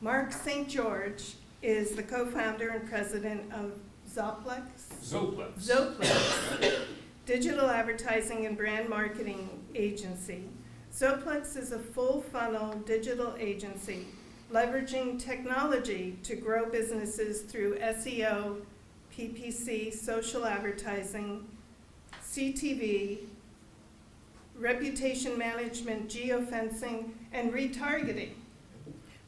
Mark St. George is the co-founder and president of Zoplex, digital advertising and brand marketing agency. Zoplex is a full-funnel digital agency leveraging technology to grow businesses through SEO, PPC, social advertising, CTV, reputation management, geofencing, and retargeting.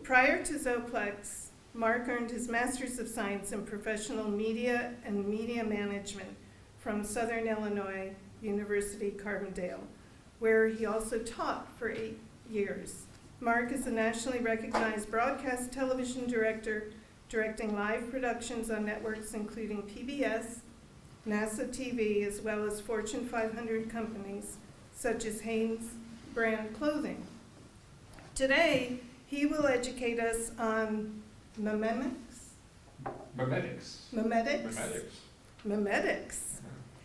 Prior to Zoplex, Mark earned his Master's of Science in Professional Media and Media Management from Southern Illinois University, Carbondale, where he also taught for 8 years. Mark is a nationally recognized broadcast television director, directing live productions on networks including PBS, NASA TV, as well as Fortune 500 companies such as Hanes brand clothing. Today, he will educate us on Memetics,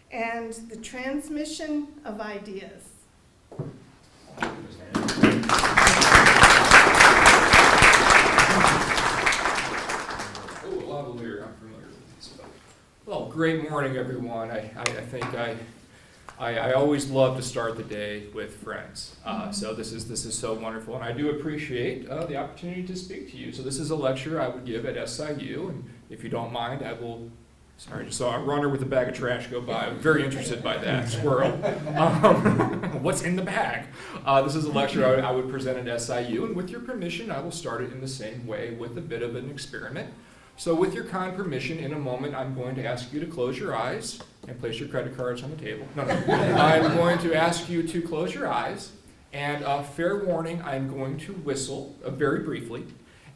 and the transmission of ideas. Well, great morning, everyone. I think I always love to start the day with friends. So this is so wonderful, and I do appreciate the opportunity to speak to you. So this is a lecture I would give at SIU, and if you don't mind, I will. Sorry, just saw a runner with a bag of trash go by. I'm very interested by that squirrel. What's in the bag? This is a lecture I would present at SIU, and with your permission, I will start it in the same way with a bit of an experiment. So with your kind permission, in a moment, I'm going to ask you to close your eyes and place your credit cards on the table. No. I'm going to ask you to close your eyes, and fair warning, I'm going to whistle very briefly.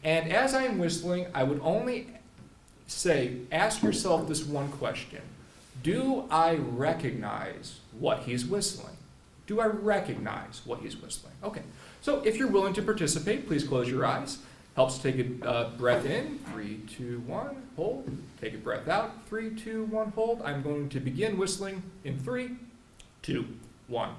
And as I'm whistling, I would only say, ask yourself this one question. Do I recognize what he's whistling? Do I recognize what he's whistling? Okay, so if you're willing to participate, please close your eyes. Helps take a breath in, 3, 2, 1, hold. Take a breath out, 3, 2, 1, hold. I'm going to begin whistling in 3, 2, 1.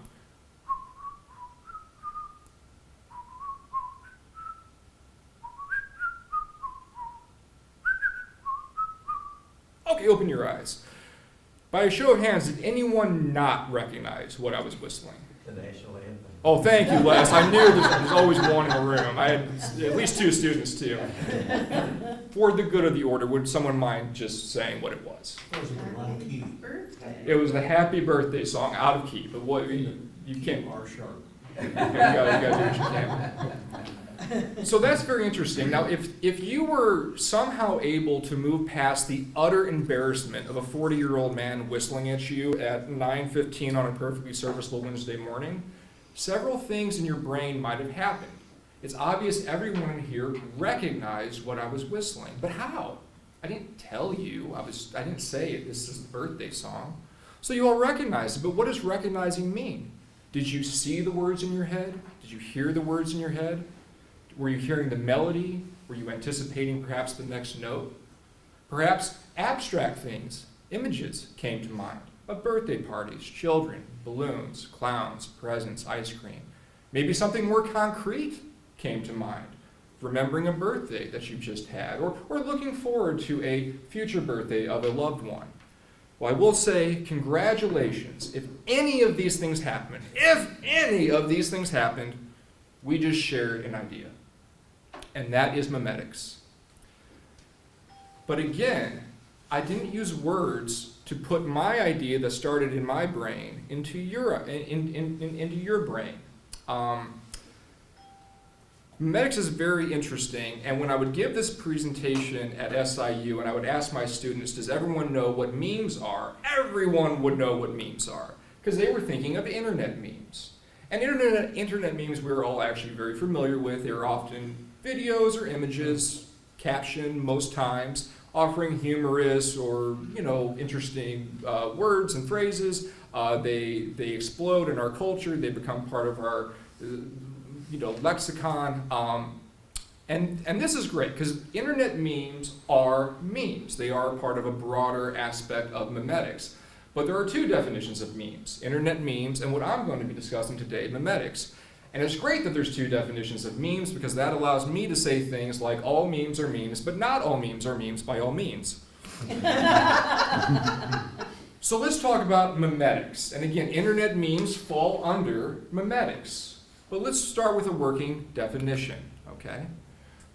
Okay, open your eyes. By a show of hands, did anyone not recognize what I was whistling? The national anthem. Oh, thank you, Les. I knew there's always one in the room. I had at least 2 students, too. For the good of the order, would someone mind just saying what it was? It was the Happy Birthday song, out of key. But what you can't. R sharp. You gotta do what you can. So that's very interesting. Now, if you were somehow able to move past the utter embarrassment of a 40-year-old man whistling at you at 9:15 on a perfectly serviceable Wednesday morning, several things in your brain might have happened. It's obvious everyone in here recognized what I was whistling, but how? I didn't tell you. I didn't say this is the birthday song. So you all recognized it, but what does recognizing mean? Did you see the words in your head? Did you hear the words in your head? Were you hearing the melody? Were you anticipating perhaps the next note? Perhaps abstract things, images came to mind of birthday parties, children, balloons, clowns, presents, ice cream. Maybe something more concrete came to mind, remembering a birthday that you just had, or looking forward to a future birthday of a loved one. Well, I will say congratulations. If any of these things happened, we just shared an idea. And that is Memetics. But again, I didn't use words to put my idea that started in my brain into your brain. Memetics is very interesting, and when I would give this presentation at SIU and I would ask my students, does everyone know what memes are? Everyone would know what memes are, because they were thinking of internet memes. And internet memes we're all actually very familiar with. They're often videos or images, captioned most times, offering humorous or interesting words and phrases. They explode in our culture. They become part of our lexicon. And this is great because internet memes are memes. They are part of a broader aspect of memetics. But there are 2 definitions of memes, internet memes and what I'm going to be discussing today, memetics. And it's great that there's two definitions of memes because that allows me to say things like all memes are memes, but not all memes are memes by all means. So let's talk about memetics. And again, internet memes fall under memetics. But let's start with a working definition, okay?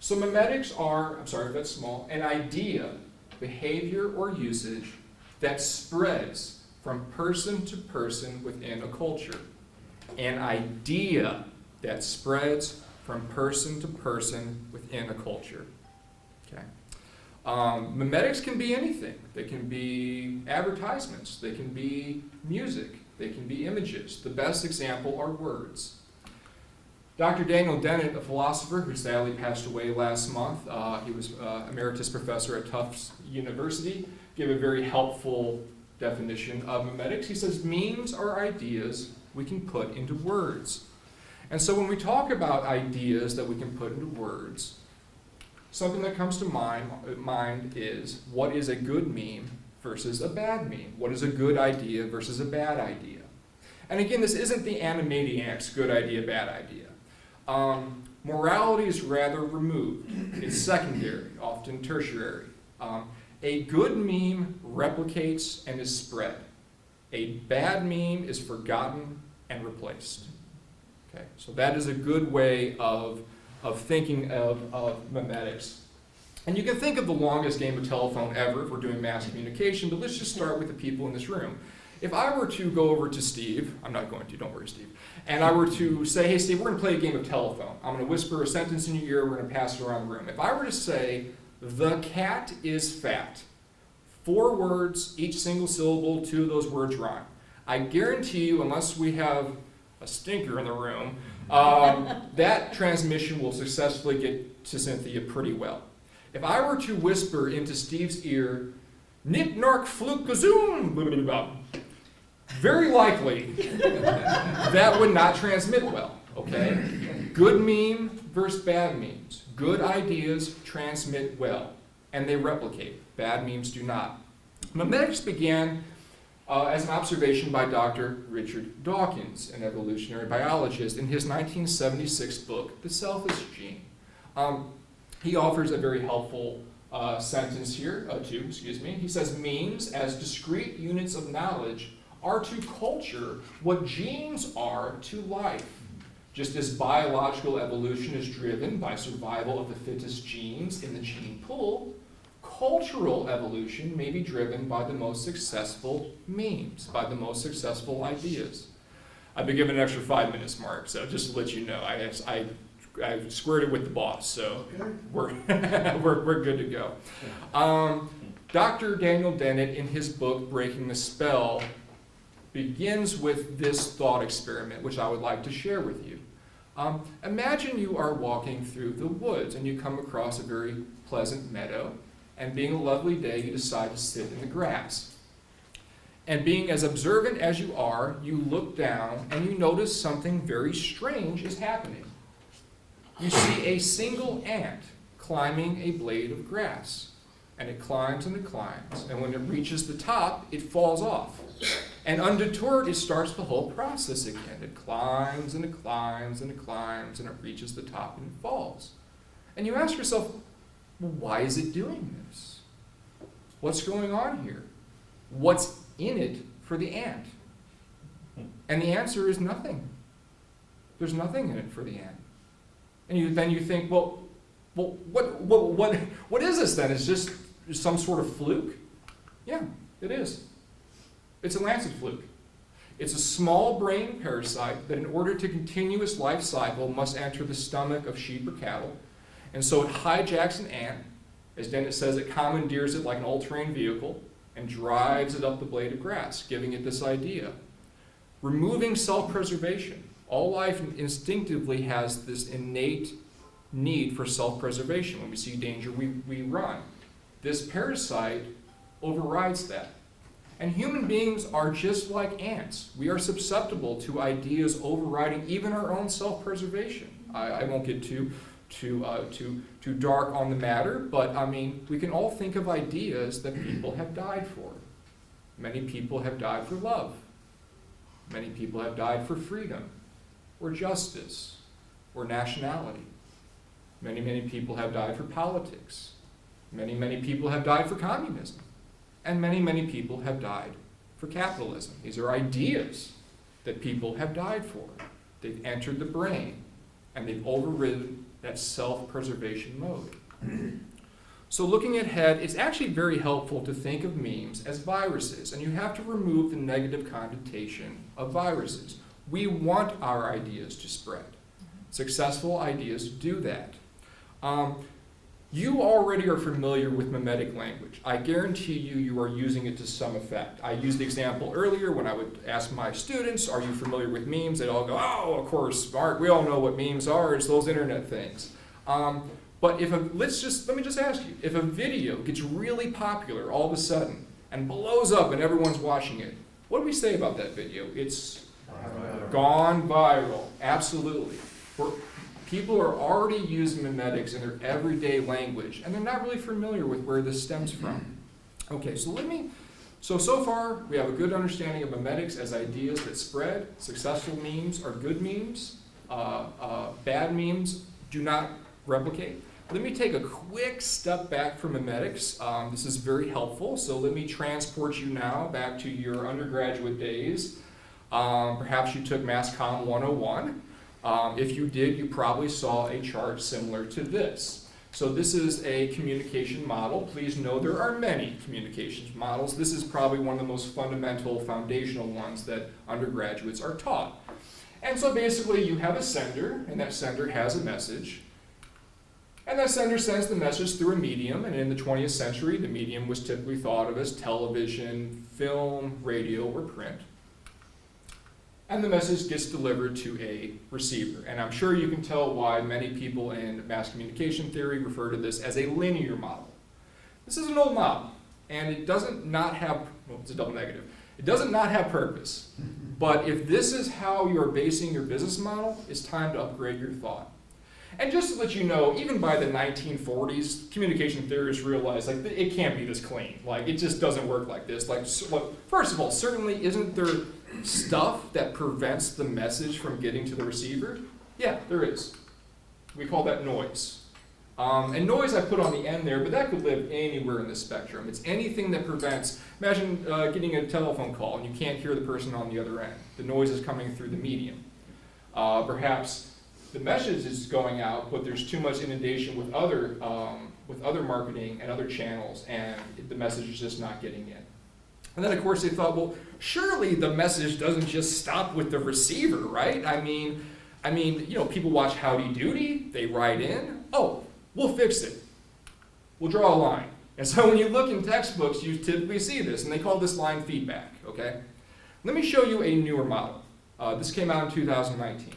So memetics are, I'm sorry if that's small, an idea, behavior, or usage that spreads from person to person within a culture. An idea that spreads from person to person within a culture. Okay. Memetics can be anything. They can be advertisements. They can be music. They can be images. The best example are words. Dr. Daniel Dennett, a philosopher who sadly passed away last month, he was emeritus professor at Tufts University, gave a very helpful definition of memetics. He says memes are ideas we can put into words. And so when we talk about ideas that we can put into words, something that comes to mind is what is a good meme versus a bad meme? What is a good idea versus a bad idea? And again, this isn't the Animaniacs good idea, bad idea. Morality is rather removed. It's secondary, often tertiary. A good meme replicates and is spread. A bad meme is forgotten and replaced. Okay, so that is a good way of thinking of memetics. And you can think of the longest game of telephone ever if we're doing mass communication, but let's just start with the people in this room. If I were to go over to Steve, I'm not going to, don't worry, Steve, and I were to say, hey, Steve, we're going to play a game of telephone. I'm going to whisper a sentence in your ear, we're going to pass it around the room. If I were to say, the cat is fat, 4 words, each single syllable, 2 of those words rhyme. I guarantee you, unless we have a stinker in the room, that transmission will successfully get to Cynthia pretty well. If I were to whisper into Steve's ear, nip nark fluke kazoom, very likely that would not transmit well, okay? Good meme versus bad memes. Good ideas transmit well, and they replicate. Bad memes do not. Memetics began as an observation by Dr. Richard Dawkins, an evolutionary biologist, in his 1976 book, The Selfish Gene. He offers a very helpful sentence here, He says, memes as discrete units of knowledge are to culture what genes are to life. Just as biological evolution is driven by survival of the fittest genes in the gene pool, cultural evolution may be driven by the most successful memes, by the most successful ideas. I've been given an extra 5 minutes, Mark, so just to let you know, I squared it with the boss, so we're good to go. Dr. Daniel Dennett, in his book, Breaking the Spell, begins with this thought experiment, which I would like to share with you. Imagine you are walking through the woods and you come across a very pleasant meadow, and being a lovely day, you decide to sit in the grass. And being as observant as you are, you look down and you notice something very strange is happening. You see a single ant climbing a blade of grass. And it climbs and it climbs. And when it reaches the top, it falls off. And undeterred, it starts the whole process again. It climbs and it climbs and it climbs and it reaches the top and it falls. And you ask yourself, well, why is it doing this? What's going on here? What's in it for the ant? And the answer is nothing. There's nothing in it for the ant. And then you think, well, what is this then? Is this some sort of fluke? Yeah, it is. It's a lancet fluke. It's a small brain parasite that in order to continue its life cycle must enter the stomach of sheep or cattle. And so it hijacks an ant, as Dennett says, it commandeers it like an all-terrain vehicle and drives it up the blade of grass, giving it this idea. Removing self-preservation. All life instinctively has this innate need for self-preservation. When we see danger, we run. This parasite overrides that. And human beings are just like ants. We are susceptible to ideas overriding even our own self-preservation. I won't get too dark on the matter, but I mean, we can all think of ideas that people have died for. Many people have died for love. Many people have died for freedom. or justice or nationality. Many, many people have died for politics. Many, many people have died for communism. And many, many people have died for capitalism. These are ideas that people have died for. They've entered the brain, and they've overridden that self-preservation mode. So looking ahead, it's actually very helpful to think of memes as viruses, and you have to remove the negative connotation of viruses. We want our ideas to spread. Successful ideas do that. You already are familiar with memetic language. I guarantee you are using it to some effect. I used the example earlier when I would ask my students, are you familiar with memes? They'd all go, oh, of course, Mark, we all know what memes are. It's those internet things. But let me just ask you, if a video gets really popular all of a sudden and blows up and everyone's watching it, what do we say about that video? It's gone viral, absolutely. People are already using memetics in their everyday language, and they're not really familiar with where this stems from. Okay, so far we have a good understanding of memetics as ideas that spread. Successful memes are good memes. Bad memes do not replicate. Let me take a quick step back from memetics. This is very helpful, so let me transport you now back to your undergraduate days. Perhaps you took Mass Comm 101. If you did, you probably saw a chart similar to this. So this is a communication model. Please know there are many communications models. This is probably one of the most fundamental, foundational ones that undergraduates are taught. And so basically you have a sender, and that sender has a message. And that sender sends the message through a medium, and in the 20th century, the medium was typically thought of as television, film, radio, or print. And the message gets delivered to a receiver. And I'm sure you can tell why many people in mass communication theory refer to this as a linear model. This is an old model, and it doesn't not have, well, it's a double negative. It doesn't not have purpose. But if this is how you're basing your business model, it's time to upgrade your thought. And just to let you know, even by the 1940s, communication theorists realized like it can't be this clean. Like it just doesn't work like this. Like, first of all, certainly isn't there stuff that prevents the message from getting to the receiver? Yeah, there is. We call that noise. And noise I put on the end there, but that could live anywhere in the spectrum. It's anything that prevents, imagine getting a telephone call and you can't hear the person on the other end. The noise is coming through the medium. Perhaps the message is going out, but there's too much inundation with other marketing and other channels, and the message is just not getting in. And then, of course, they thought, well, surely the message doesn't just stop with the receiver, right? I mean, you know, people watch Howdy Doody, they write in, oh, we'll fix it. We'll draw a line. And so when you look in textbooks, you typically see this, and they call this line feedback, okay? Let me show you a newer model. This came out in 2019.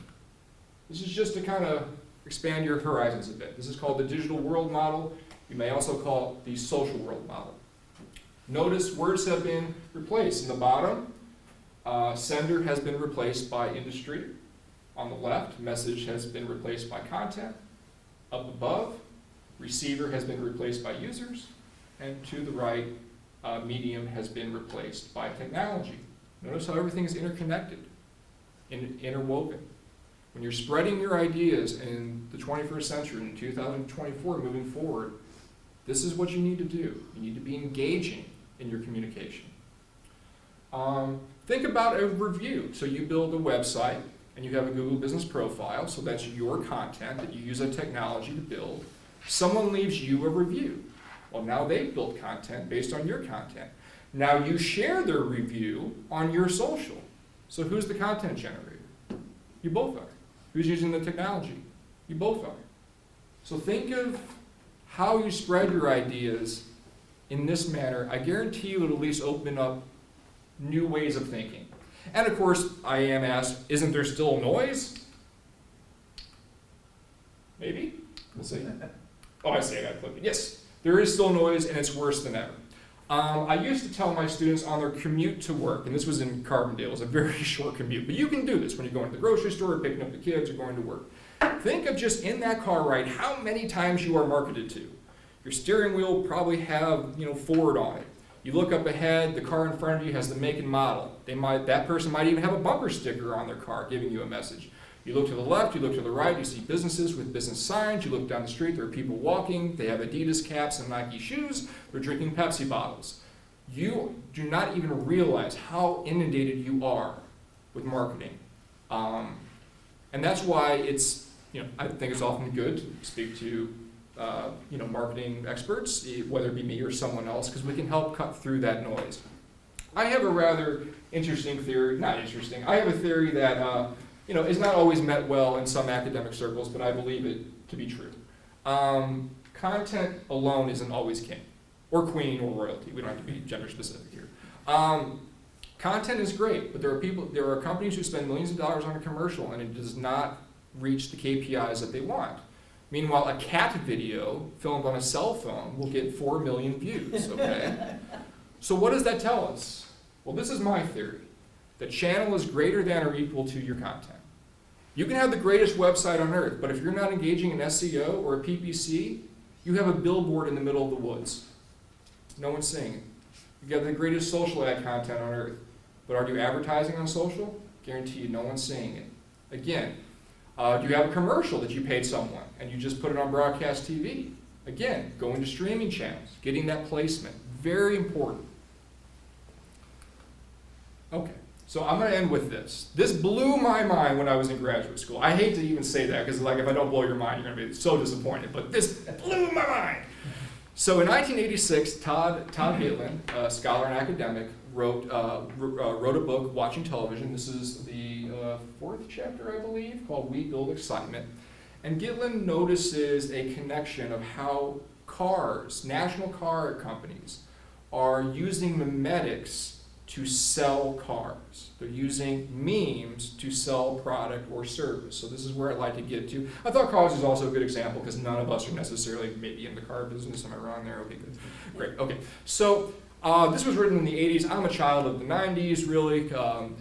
This is just to kind of expand your horizons a bit. This is called the digital world model. You may also call it the social world model. Notice words have been replaced. In the bottom, sender has been replaced by industry. On the left, message has been replaced by content. Up above, receiver has been replaced by users. And to the right, medium has been replaced by technology. Notice how everything is interconnected, interwoven. When you're spreading your ideas in the 21st century, in 2024, moving forward, this is what you need to do. You need to be engaging in your communication. Think about a review. So you build a website, and you have a Google Business Profile, so that's your content that you use a technology to build. Someone leaves you a review. Well, now they've built content based on your content. Now you share their review on your social. So who's the content generator? You both are. Who's using the technology? You both are. So think of how you spread your ideas in this manner. I guarantee you it'll at least open up new ways of thinking. And of course, I am asked, isn't there still noise? Maybe? Let's see. Oh, I see, I gotta click it. Yes, there is still noise, and it's worse than ever. I used to tell my students on their commute to work, and this was in Carbondale, it was a very short commute, but you can do this when you're going to the grocery store, picking up the kids, or going to work. Think of just in that car ride, how many times you are marketed to. Your steering wheel probably have, Ford on it. You look up ahead, the car in front of you has the make and model. That person might even have a bumper sticker on their car giving you a message. You look to the left, you look to the right, you see businesses with business signs, you look down the street, there are people walking, they have Adidas caps and Nike shoes, they're drinking Pepsi bottles. You do not even realize how inundated you are with marketing. And that's why it's, I think it's often good to speak to, marketing experts, whether it be me or someone else, because we can help cut through that noise. I have a rather interesting theory, not interesting, I have a theory that, is not always met well in some academic circles, but I believe it to be true. Content alone isn't always king, or queen, or royalty. We don't have to be gender specific here. Content is great, but there are companies who spend millions of dollars on a commercial and it does not reach the KPIs that they want. Meanwhile, a cat video filmed on a cell phone will get 4 million views, okay? So what does that tell us? Well, this is my theory. The channel is greater than or equal to your content. You can have the greatest website on earth, but if you're not engaging in SEO or a PPC, you have a billboard in the middle of the woods. No one's seeing it. You have the greatest social ad content on earth, but are you advertising on social? Guarantee you no one's seeing it. Again, do you have a commercial that you paid someone and you just put it on broadcast TV? Again, going to streaming channels, getting that placement, very important. Okay, so I'm going to end with this. This blew my mind when I was in graduate school. I hate to even say that because if I don't blow your mind, you're going to be so disappointed, but this blew my mind. So in 1986, Todd Gitlin, a scholar and academic, wrote a book, Watching Television. This is the fourth chapter, I believe, called We Build Excitement. And Gitlin notices a connection of how cars, national car companies, are using memetics to sell cars. They're using memes to sell product or service. So this is where I'd like to get to. I thought cars is also a good example because none of us are necessarily maybe in the car business. Am I wrong there? Okay, good. Great, okay. So this was written in the 80s. I'm a child of the 90s, really.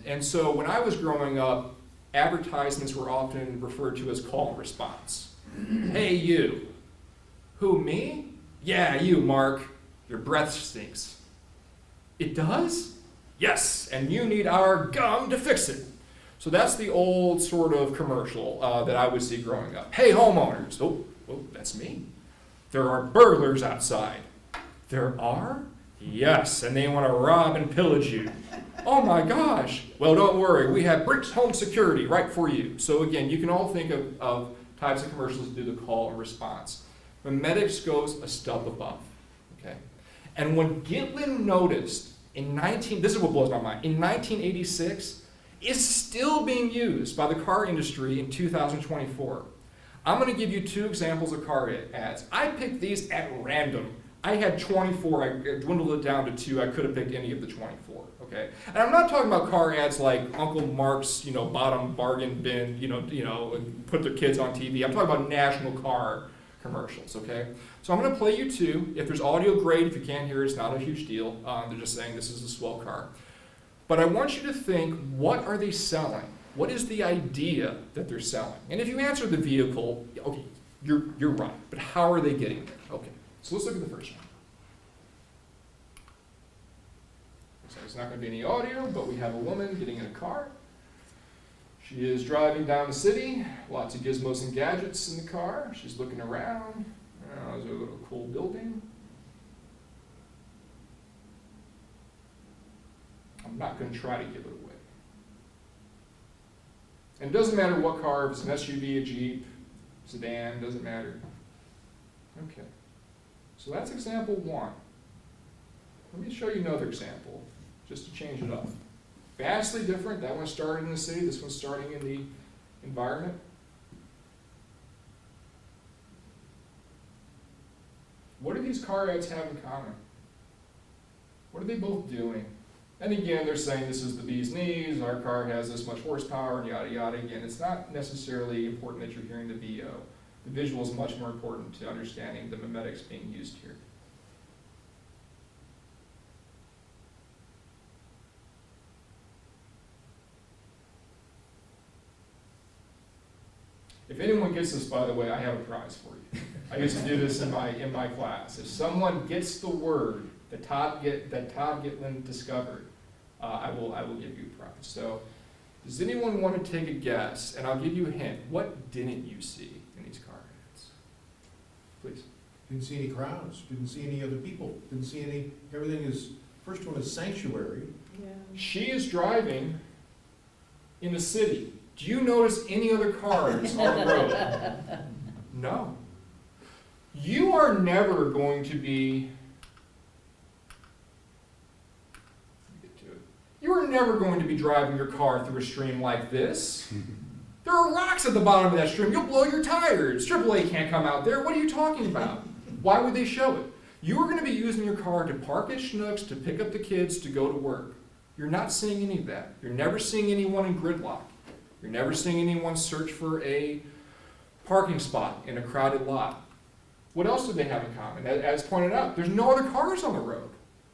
And so when I was growing up, advertisements were often referred to as call and response. Hey, you. Who, me? Yeah, you, Mark. Your breath stinks. It does? Yes, and you need our gum to fix it. So that's the old sort of commercial that I would see growing up. Hey, homeowners. Oh, that's me. There are burglars outside. There are? Yes, and they want to rob and pillage you. Oh my gosh. Well, don't worry. We have Bricks Home Security right for you. So again, you can all think of types of commercials that do the call and response. Memetics goes a step above. Okay, and when Gitlin noticed this is what blows my mind, in 1986, is still being used by the car industry in 2024. I'm going to give you 2 examples of car ads. I picked these at random. I had 24, I dwindled it down to 2, I could have picked any of the 24, okay? And I'm not talking about car ads like Uncle Mark's, bottom bargain bin, put their kids on TV. I'm talking about national car commercials, okay? So I'm going to play you 2. If there's audio, great. If you can't hear it, it's not a huge deal. They're just saying this is a swell car. But I want you to think, what are they selling? What is the idea that they're selling? And if you answer the vehicle, okay, you're right. But how are they getting there? Okay, so let's look at the first one. So there's not going to be any audio, but we have a woman getting in a car. She is driving down the city, lots of gizmos and gadgets in the car. She's looking around. There's a little cool building. I'm not going to try to give it away. And it doesn't matter what car, if it's an SUV, a Jeep, sedan, doesn't matter. Okay, so that's example 1. Let me show you another example, just to change it up. Vastly different. That one started in the city. This one's starting in the environment. What do these car ads have in common? What are they both doing? And again, they're saying this is the bee's knees, our car has this much horsepower, and yada, yada. Again, it's not necessarily important that you're hearing the VO. The visual is much more important to understanding the memetics being used here. If anyone gets this, by the way, I have a prize for you. I used to do this in my class. If someone gets the word that Todd Gitlin discovered, I will give you a prize. So Does anyone want to take a guess? And I'll give you a hint. What didn't you see in these car ads? Please. Didn't see any crowds, didn't see any other people, didn't see any, everything is, first one is sanctuary. Yeah. She is driving in the city. Do you notice any other cars on the road? No. You are never going to be, you are never going to be driving your car through a stream like this. There are rocks at the bottom of that stream. You'll blow your tires. AAA can't come out there. What are you talking about? Why would they show it? You are going to be using your car to park at Schnucks, to pick up the kids, to go to work. You're not seeing any of that. You're never seeing anyone in gridlock. You're never seeing anyone search for a parking spot in a crowded lot. What else do they have in common? As pointed out, there's no other cars on the road.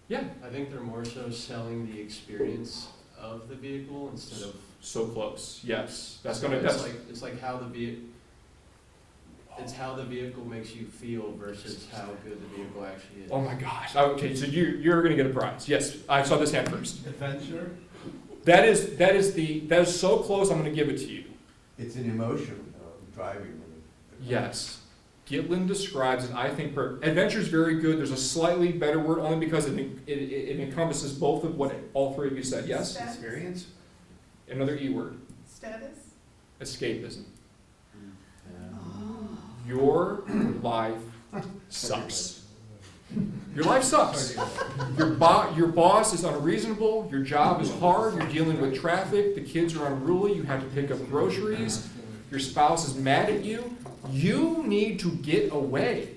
Yeah? I think they're more so selling the experience of the vehicle instead of. So close. Yes. That's So going to, it's like how the vehicle. It's how the vehicle makes you feel versus how good the vehicle actually is. oh my gosh. Okay, so you're going to get a prize. Yes, I saw this hand first. Adventure? That is so close, I'm going to give it to you. It's an emotion of driving. Yes. Gitlin describes it, I think, adventure is very good. There's a slightly better word only because it encompasses both of what all three of you said. Yes? Status? Experience? Another E word. Status? Escapism. Yeah. Your life sucks. Your life sucks. Your boss is unreasonable. Your job is hard. You're dealing with traffic. The kids are unruly. You have to pick up groceries. Your spouse is mad at you. You need to get away.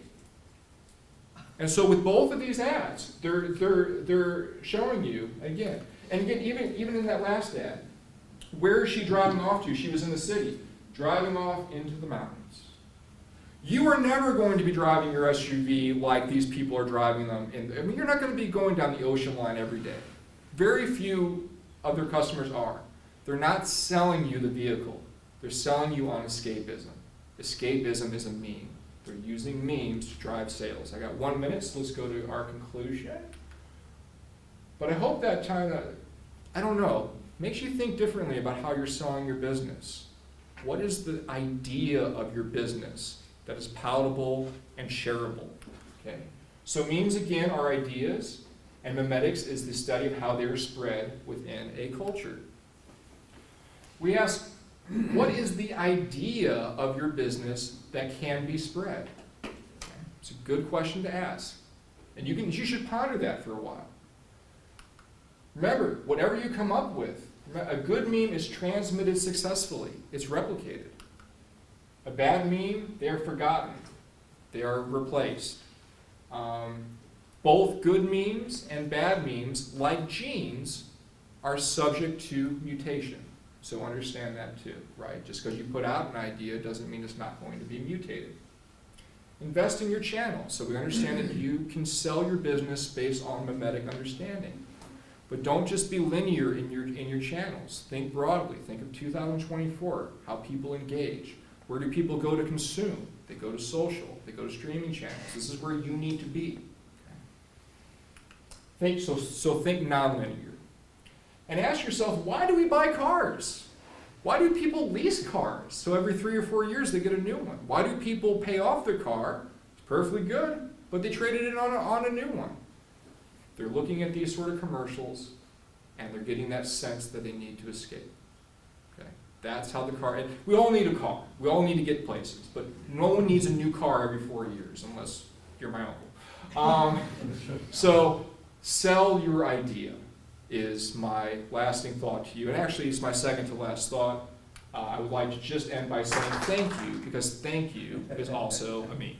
And so with both of these ads, they're showing you again. And again, even in that last ad, where is she driving off to? She was in the city, driving off into the mountains. You are never going to be driving your SUV like these people are driving them. You're not going to be going down the ocean line every day. Very few of their customers are. They're not selling you the vehicle. They're selling you on escapism. Escapism is a meme. They're using memes to drive sales. I got 1 minute, so let's go to our conclusion. But I hope that kind of, I don't know, makes you think differently about how you're selling your business. What is the idea of your business that is palatable and shareable? Okay. So memes, again, are ideas, and memetics is the study of how they are spread within a culture. We ask, what is the idea of your business that can be spread? It's a good question to ask. And you should ponder that for a while. Remember, whatever you come up with, a good meme is transmitted successfully. It's replicated. A bad meme, they are forgotten. They are replaced. Both good memes and bad memes, like genes, are subject to mutation. So understand that too, right? Just because you put out an idea doesn't mean it's not going to be mutated. Invest in your channel so we understand that you can sell your business based on memetic understanding. But don't just be linear in your channels. Think broadly. Think of 2024, how people engage. Where do people go to consume? They go to social. They go to streaming channels. This is where you need to be. Okay? Think nonlinear. And ask yourself, why do we buy cars? Why do people lease cars? So every 3 or 4 years they get a new one. Why do people pay off their car? It's perfectly good, but they traded it on a new one. They're looking at these sort of commercials, and they're getting that sense that they need to escape. Okay? That's how the car, and we all need a car. We all need to get places, but no one needs a new car every 4 years, unless you're my uncle. So sell your idea is my lasting thought to you. And actually, it's my second to last thought. I would like to just end by saying thank you, because thank you is also a meme.